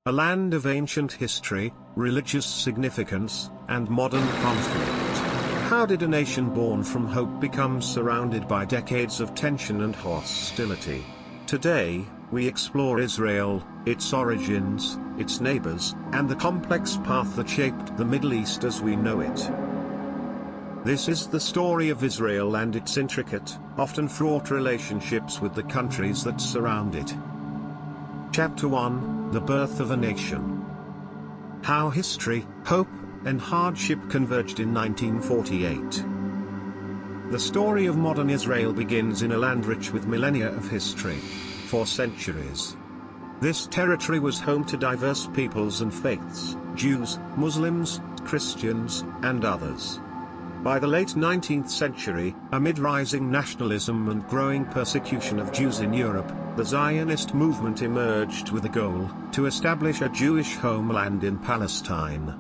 A land of ancient history, religious significance, and modern conflict. How did a nation born from hope become surrounded by decades of tension and hostility? Today, we explore Israel, its origins, its neighbors, and the complex path that shaped the Middle East as we know it. This is the story of Israel and its intricate, often fraught relationships with the countries that surround it. Chapter 1: The Birth of a Nation. How history, hope, and hardship converged in 1948. The story of modern Israel begins in a land rich with millennia of history. For centuries, this territory was home to diverse peoples and faiths: Jews, Muslims, Christians, and others. By the late 19th century, amid rising nationalism and growing persecution of Jews in Europe, the Zionist movement emerged with a goal to establish a Jewish homeland in Palestine.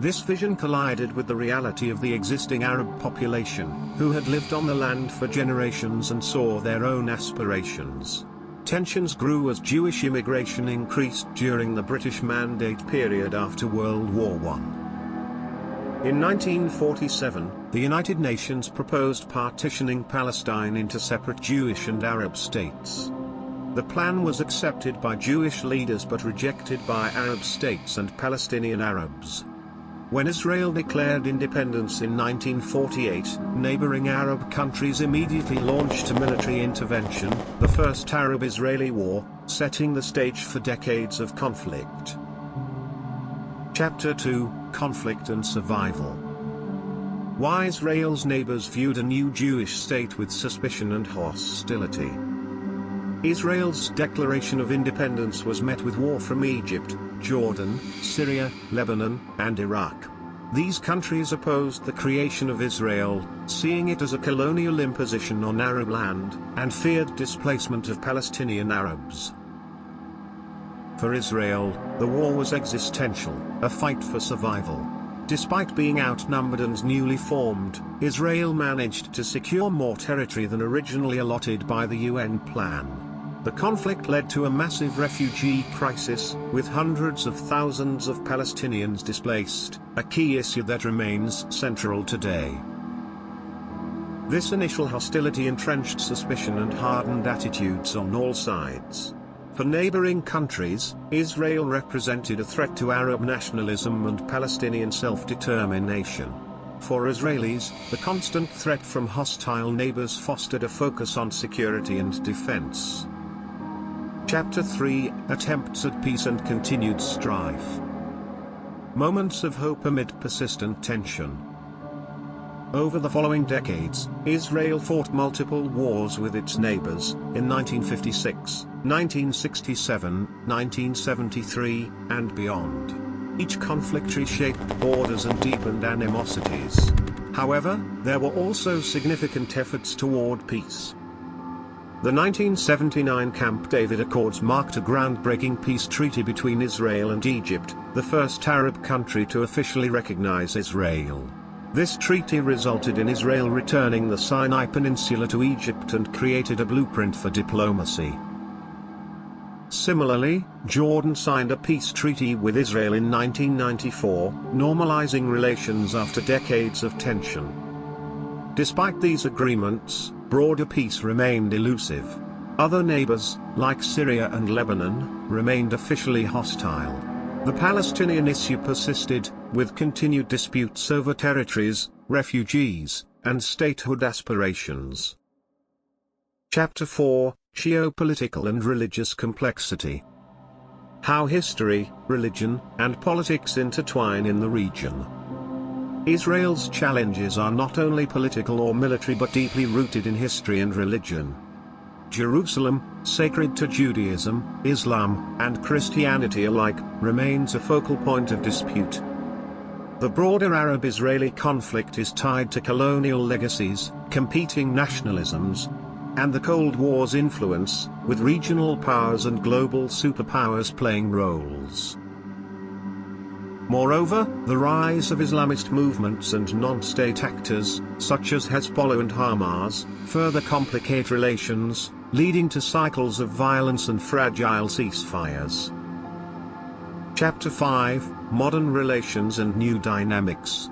This vision collided with the reality of the existing Arab population, who had lived on the land for generations and saw their own aspirations. Tensions grew as Jewish immigration increased during the British Mandate period after World War I. In 1947, the United Nations proposed partitioning Palestine into separate Jewish and Arab states. The plan was accepted by Jewish leaders but rejected by Arab states and Palestinian Arabs. When Israel declared independence in 1948, neighboring Arab countries immediately launched a military intervention, the First Arab-Israeli War, setting the stage for decades of conflict. Chapter 2: Conflict and Survival. Why Israel's neighbors viewed a new Jewish state with suspicion and hostility. Israel's declaration of independence was met with war from Egypt, Jordan, Syria, Lebanon, and Iraq. These countries opposed the creation of Israel, seeing it as a colonial imposition on Arab land, and feared displacement of Palestinian Arabs. For Israel, the war was existential, a fight for survival. Despite being outnumbered and newly formed, Israel managed to secure more territory than originally allotted by the UN plan. The conflict led to a massive refugee crisis, with hundreds of thousands of Palestinians displaced, a key issue that remains central today. This initial hostility entrenched suspicion and hardened attitudes on all sides. For neighboring countries, Israel represented a threat to Arab nationalism and Palestinian self-determination. For Israelis, the constant threat from hostile neighbors fostered a focus on security and defense. Chapter 3: Attempts at Peace and Continued Strife. Moments of hope amid persistent tension. Over the following decades, Israel fought multiple wars with its neighbors, in 1956, 1967, 1973, and beyond. Each conflict reshaped borders and deepened animosities. However, there were also significant efforts toward peace. The 1979 Camp David Accords marked a groundbreaking peace treaty between Israel and Egypt, the first Arab country to officially recognize Israel. This treaty resulted in Israel returning the Sinai Peninsula to Egypt and created a blueprint for diplomacy. Similarly, Jordan signed a peace treaty with Israel in 1994, normalizing relations after decades of tension. Despite these agreements, broader peace remained elusive. Other neighbors, like Syria and Lebanon, remained officially hostile. The Palestinian issue persisted, with continued disputes over territories, refugees, and statehood aspirations. Chapter 4: Geopolitical and Religious Complexity. How history, religion, and politics intertwine in the region. Israel's challenges are not only political or military but deeply rooted in history and religion. Jerusalem, sacred to Judaism, Islam, and Christianity alike, remains a focal point of dispute. The broader Arab-Israeli conflict is tied to colonial legacies, competing nationalisms, and the Cold War's influence, with regional powers and global superpowers playing roles. Moreover, the rise of Islamist movements and non-state actors, such as Hezbollah and Hamas, further complicate relations, leading to cycles of violence and fragile ceasefires. Chapter 5, Modern Relations and New Dynamics.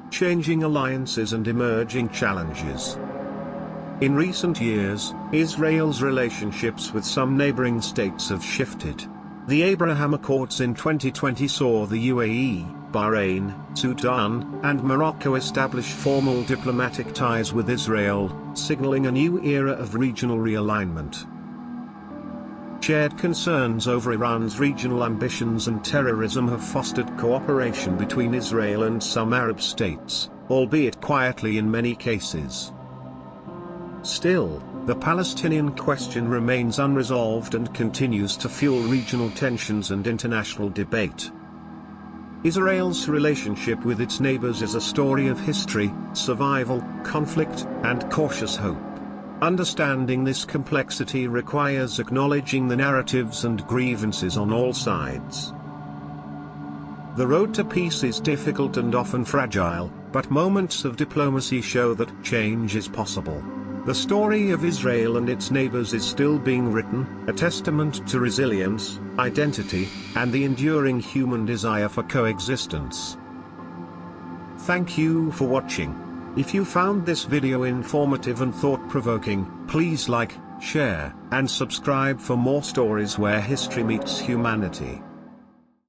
Changing Alliances and Emerging Challenges. In recent years, Israel's relationships with some neighboring states have shifted. The Abraham Accords in 2020 saw the UAE, Bahrain, Sudan, and Morocco establish formal diplomatic ties with Israel, signaling a new era of regional realignment. Shared concerns over Iran's regional ambitions and terrorism have fostered cooperation between Israel and some Arab states, albeit quietly in many cases. Still, the Palestinian question remains unresolved and continues to fuel regional tensions and international debate. Israel's relationship with its neighbors is a story of history, survival, conflict, and cautious hope. Understanding this complexity requires acknowledging the narratives and grievances on all sides. The road to peace is difficult and often fragile, but moments of diplomacy show that change is possible. The story of Israel and its neighbors is still being written, a testament to resilience, identity, and the enduring human desire for coexistence. Thank you for watching. If you found this video informative and thought-provoking, please like, share, and subscribe for more stories where history meets humanity.